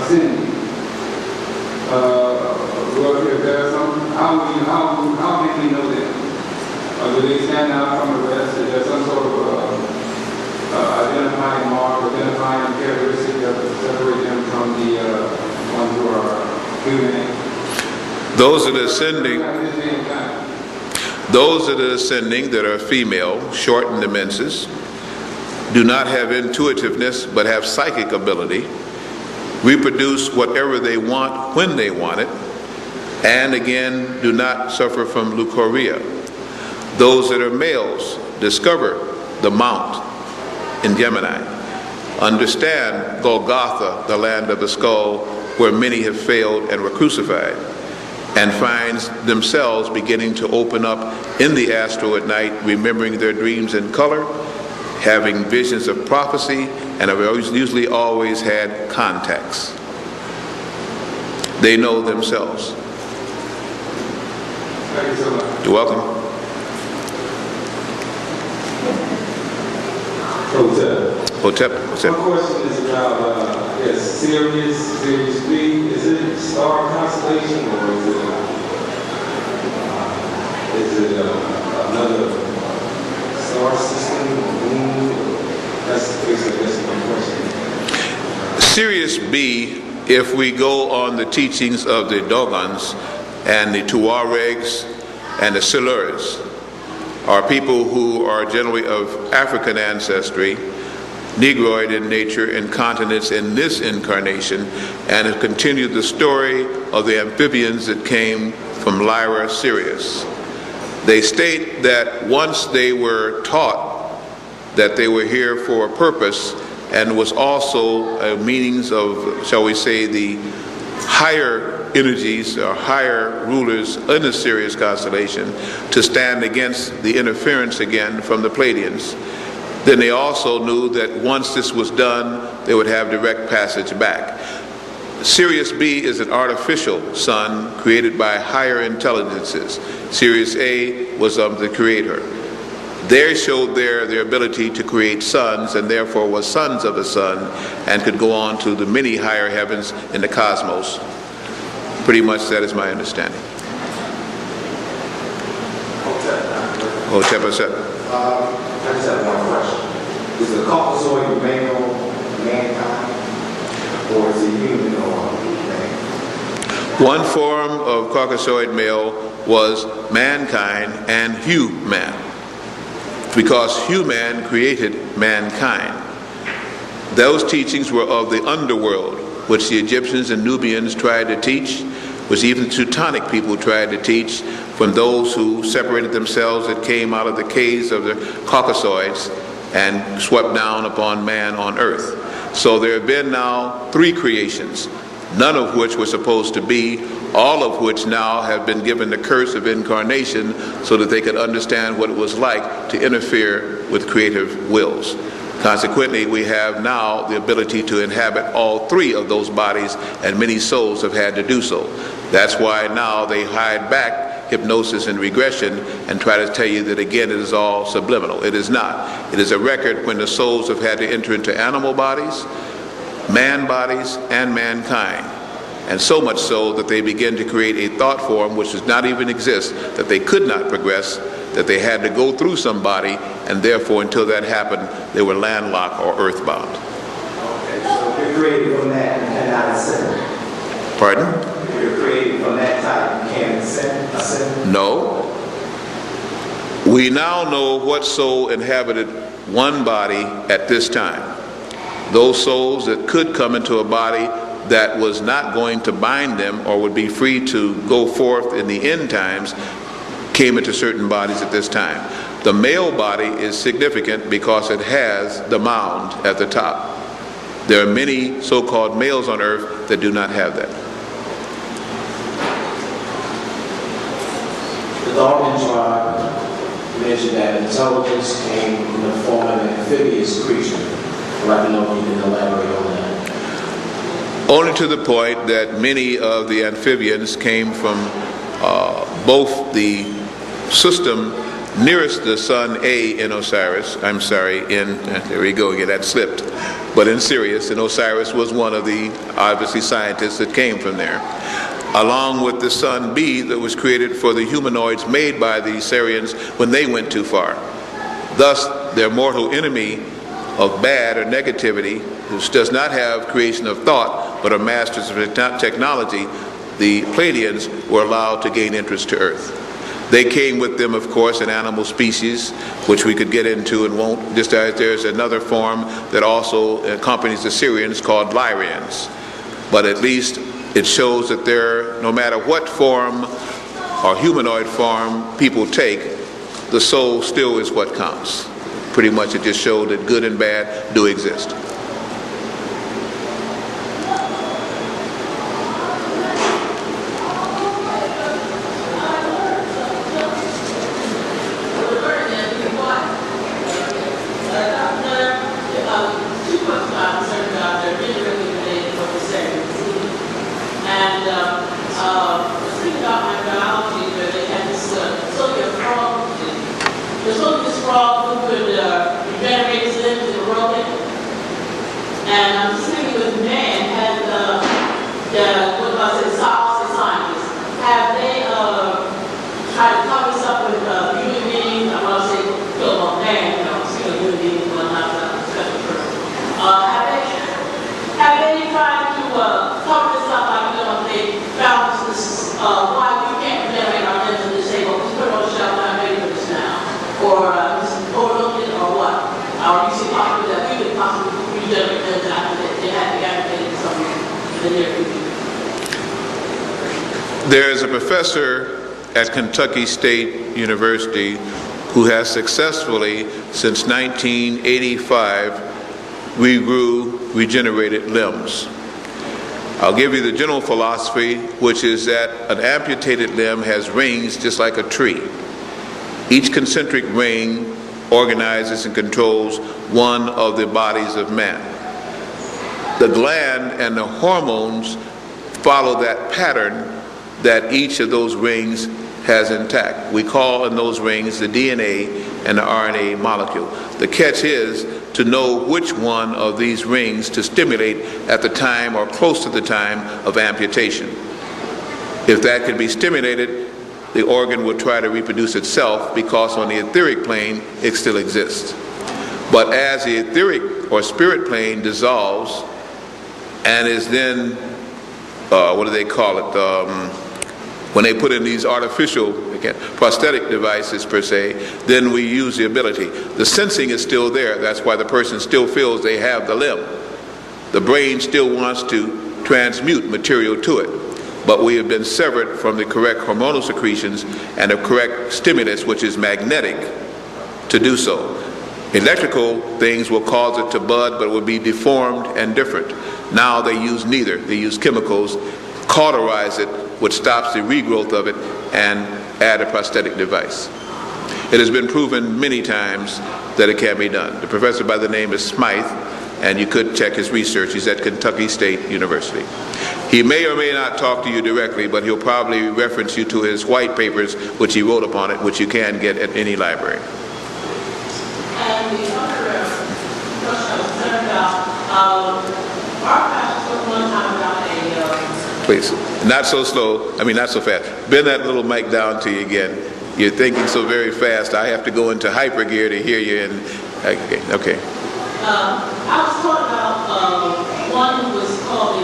ascending. Well, if there are some, how can we know that? Do they stand out from the rest? Is there some sort of identifying mark, identifying characteristic that would separate them from the ones who are human? Those that are ascending that are female, short in the menses, do not have intuitiveness but have psychic ability, reproduce whatever they want when they want it, and again do not suffer from leucorrhea. Those that are males discover the mount in Gemini, understand Golgotha, the land of the skull, where many have failed and were crucified, and finds themselves beginning to open up in the astral at night, remembering their dreams in color, having visions of prophecy, and have usually always had contacts. They know themselves. Thank you so much. You're welcome. Hotep. What's My question is about Sirius B. Is it a star constellation, or is it another star system, moon? That's my question. Sirius B, if we go on the teachings of the Dogons and the Tuaregs and the Silurs, are people who are generally of African ancestry, Negroid in nature and continents in this incarnation, and have continued the story of the amphibians that came from Lyra, Sirius. They state that once they were taught that they were here for a purpose, and was also a meanings of, shall we say, the higher energies or higher rulers in the Sirius constellation to stand against the interference again from the Pleiadians. Then they also knew that once this was done, they would have direct passage back. Sirius B is an artificial sun created by higher intelligences. Sirius A was of the creator. They showed their ability to create suns, and therefore was sons of the sun, and could go on to the many higher heavens in the cosmos. Pretty much that is my understanding. Hotep. I just have one question. Is the Caucasoid male mankind, or is he human or man? One form of Caucasoid male was mankind and human, because human created mankind. Those teachings were of the underworld, which the Egyptians and Nubians tried to teach, which even Teutonic people tried to teach, from those who separated themselves that came out of the caves of the Caucasoids and swept down upon man on earth. So there have been now 3 creations, none of which were supposed to be, all of which now have been given the curse of incarnation so that they could understand what it was like to interfere with creative wills. Consequently, we have now the ability to inhabit all 3 of those bodies, and many souls have had to do so. That's why now they hide back hypnosis and regression and try to tell you that again it is all subliminal. It is not. It is a record when the souls have had to enter into animal bodies, man bodies, and mankind. And so much so that they begin to create a thought form which does not even exist, that they could not progress, that they had to go through somebody, and therefore until that happened they were landlocked or earthbound. Okay, so you're created from that and cannot ascend. Pardon? You're created from that type and can't ascend? No. We now know what soul inhabited one body at this time. Those souls that could come into a body that was not going to bind them or would be free to go forth in the end times came into certain bodies at this time. The male body is significant because it has the mound at the top. There are many so-called males on earth that do not have that. The Darwin tribe mentioned that intelligence came in the form of an amphibious creature. I'd like to know if you can elaborate on that. Only to the point that many of the amphibians came from both the system nearest the sun A in Osiris, there we go again, that slipped, but in Sirius, and Osiris was one of the, obviously, scientists that came from there, along with the sun B that was created for the humanoids made by the Sirians when they went too far. Thus, their mortal enemy of bad or negativity, which does not have creation of thought, but are masters of technology, the Pleiadians were allowed to gain interest to Earth. They came with them, of course, an animal species, which we could get into and won't, just as there's another form that also accompanies the Sirians called Lyrians. But at least it shows that there, no matter what form or humanoid form people take, the soul still is what counts. Pretty much it just showed that good and bad do exist. There is a professor at Kentucky State University who has successfully, since 1985, regenerated limbs. I'll give you the general philosophy, which is that an amputated limb has rings just like a tree. Each concentric ring organizes and controls one of the bodies of man. The gland and the hormones follow that pattern that each of those rings has intact. We call in those rings the DNA and the RNA molecule. The catch is to know which one of these rings to stimulate at the time or close to the time of amputation. If that can be stimulated, the organ will try to reproduce itself, because on the etheric plane it still exists. But as the etheric or spirit plane dissolves and is then, what do they call it? When they put in these artificial, again, prosthetic devices per se, then we use the ability. The sensing is still there. That's why the person still feels they have the limb. The brain still wants to transmute material to it. But we have been severed from the correct hormonal secretions and the correct stimulus, which is magnetic, to do so. Electrical things will cause it to bud, but it will be deformed and different. Now they use neither. They use chemicals, cauterize it, which stops the regrowth of it, and add a prosthetic device. It has been proven many times that it can be done. The professor by the name is Smythe, and you could check his research. He's at Kentucky State University. He may or may not talk to you directly, but he'll probably reference you to his white papers, which he wrote upon it, which you can get at any library. And the other question I was concerned about, our pastor spoke one time about Please, not so slow, not so fast. Bend that little mic down to you again. You're thinking so very fast, I have to go into hyper gear to hear you. Okay. I was talking about one who was called